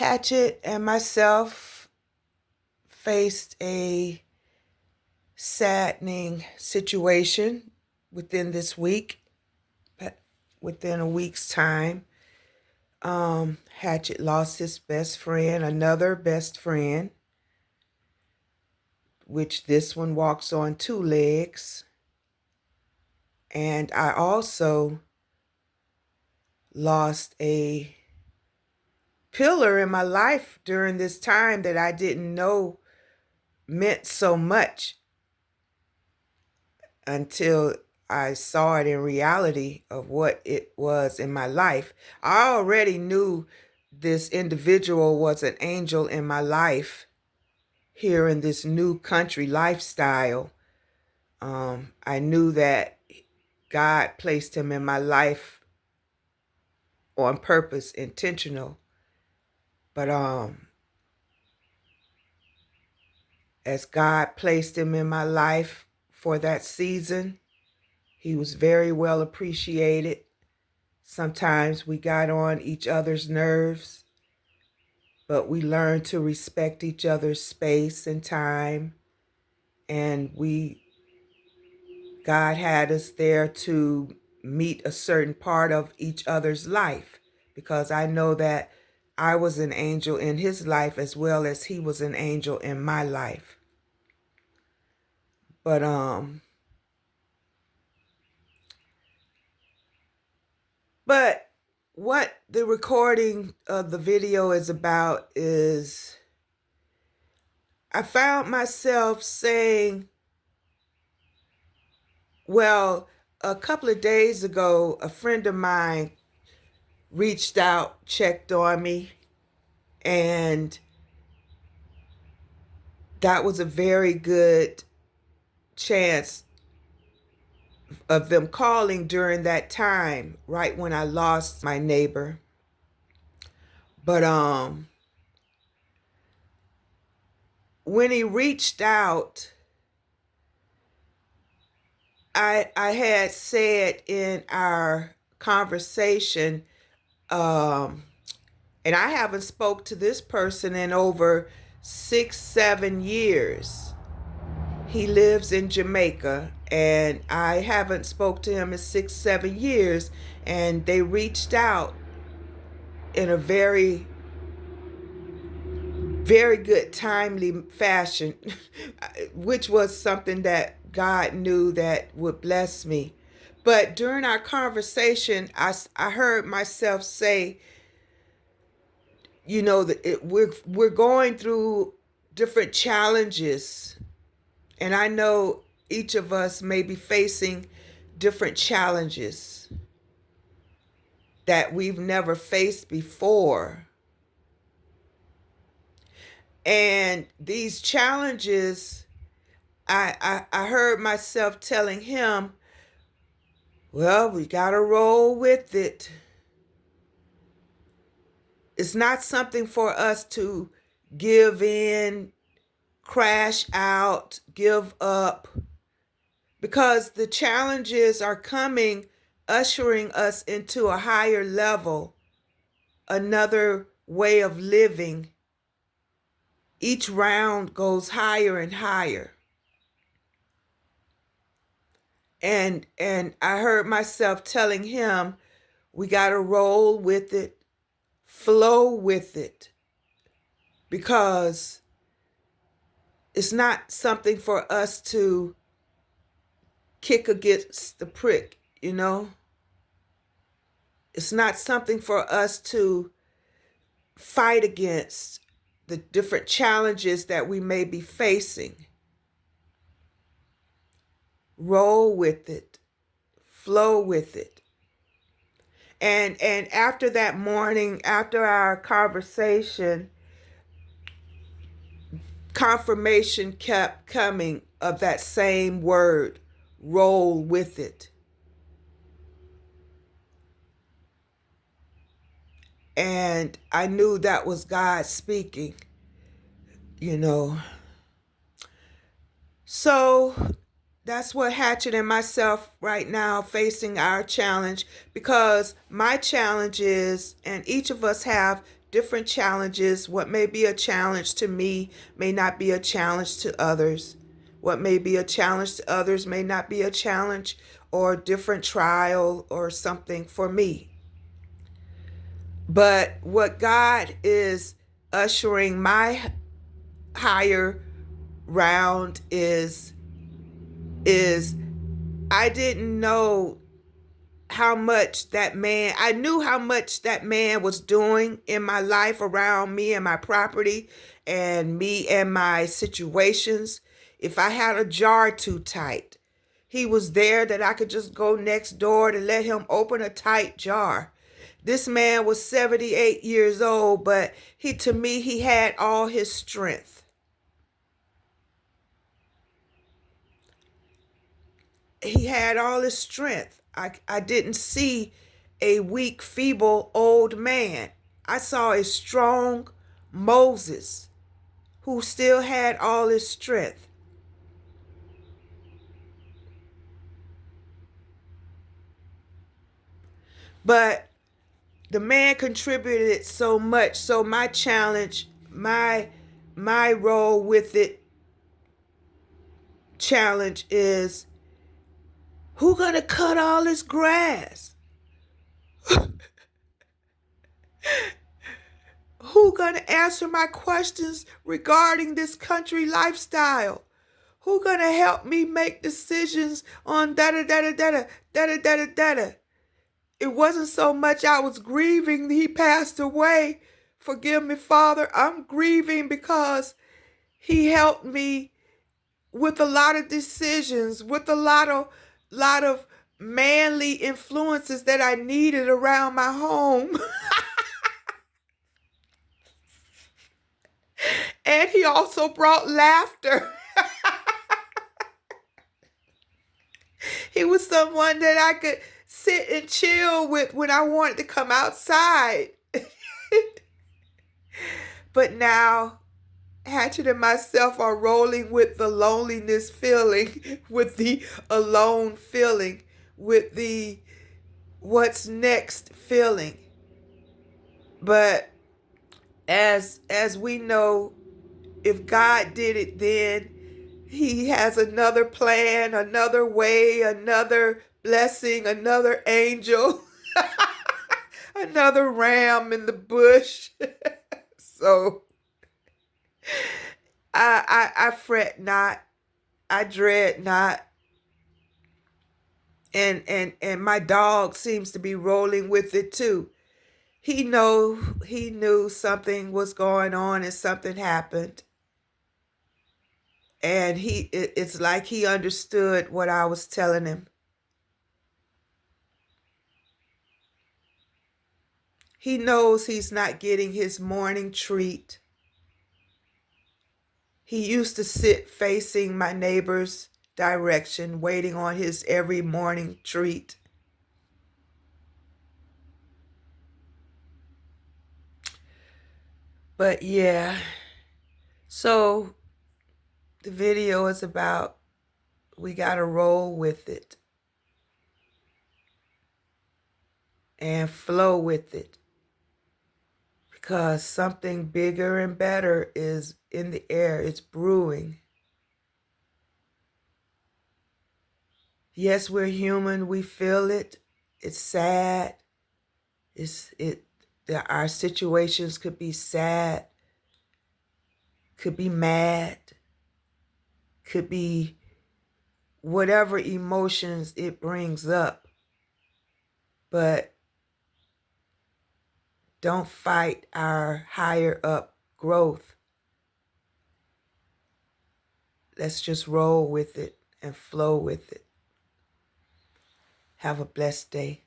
Hatchet and myself faced a saddening situation within this week, within a week's time. Hatchet lost his best friend, another best friend, which this one walks on two legs. And I also lost a pillar in my life during this time that I didn't know meant so much until I saw it in reality of what it was in my life. I already knew this individual was an angel in my life here in this new country lifestyle. I knew that God placed him in my life on purpose, intentional. But as God placed him in my life for that season, he was very well appreciated. Sometimes we got on each other's nerves, but we learned to respect each other's space and time. And God had us there to meet a certain part of each other's life, because I know that I was an angel in his life as well as he was an angel in my life. But what the recording of the video is about is I found myself saying, well, a couple of days ago, a friend of mine reached out, checked on me, and that was a very good chance of them calling during that time, right when I lost my neighbor. But when he reached out, I had said in our conversation, and I haven't spoke to this person in over 6-7 years. He lives in Jamaica, and I haven't spoke to him in 6-7 years. And they reached out in a very, very good, timely fashion, which was something that God knew that would bless me. But during our conversation, I heard myself say, that we're going through different challenges, and I know each of us may be facing different challenges that we've never faced before. And these challenges, I heard myself telling him, well, we got to roll with it. It's not something for us to give in, crash out, give up, because the challenges are coming, ushering us into a higher level, another way of living. Each round goes higher and higher. And I heard myself telling him, we got to roll with it, flow with it, because it's not something for us to kick against the prick, It's not something for us to fight against the different challenges that we may be facing. Roll with it, flow with it. And after that morning, after our conversation, confirmation kept coming of that same word, roll with it. And I knew that was God speaking, So that's what Hatchet and myself right now facing our challenge, because my challenge is, and each of us have different challenges. What may be a challenge to me may not be a challenge to others. What may be a challenge to others may not be a challenge or a different trial or something for me. But what God is ushering my higher round is I didn't know how much that man, I knew how much that man was doing in my life around me and my property and me and my situations. If I had a jar too tight, he was there that I could just go next door to let him open a tight jar. This man was 78 years old, but to me, he had all his strength. He had all his strength. I didn't see a weak, feeble old man. I saw a strong Moses who still had all his strength. But the man contributed so much. So my challenge, my role with it challenge is, who gonna cut all this grass? Who gonna answer my questions regarding this country lifestyle? Who gonna help me make decisions on da da da da da da da da da da da? It wasn't so much I was grieving he passed away. Forgive me, Father. I'm grieving because he helped me with a lot of decisions, with a lot of manly influences that I needed around my home. And he also brought laughter. He was someone that I could sit and chill with when I wanted to come outside. But now, Hatchet and myself are rolling with the loneliness feeling, with the alone feeling, with the what's next feeling. But as we know, if God did it then, he has another plan, another way, another blessing, another angel, another ram in the bush. So I fret not, I dread not. And my dog seems to be rolling with it too. He knew something was going on and something happened. And it's like he understood what I was telling him. He knows he's not getting his morning treat. He used to sit facing my neighbor's direction, waiting on his every morning treat. But yeah, so the video is about, we got to roll with it and flow with it, because something bigger and better is in the air. It's brewing. Yes, we're human. We feel it. It's sad. Our situations could be sad, could be mad, could be whatever emotions it brings up. But don't fight our higher up growth. Let's just roll with it and flow with it. Have a blessed day.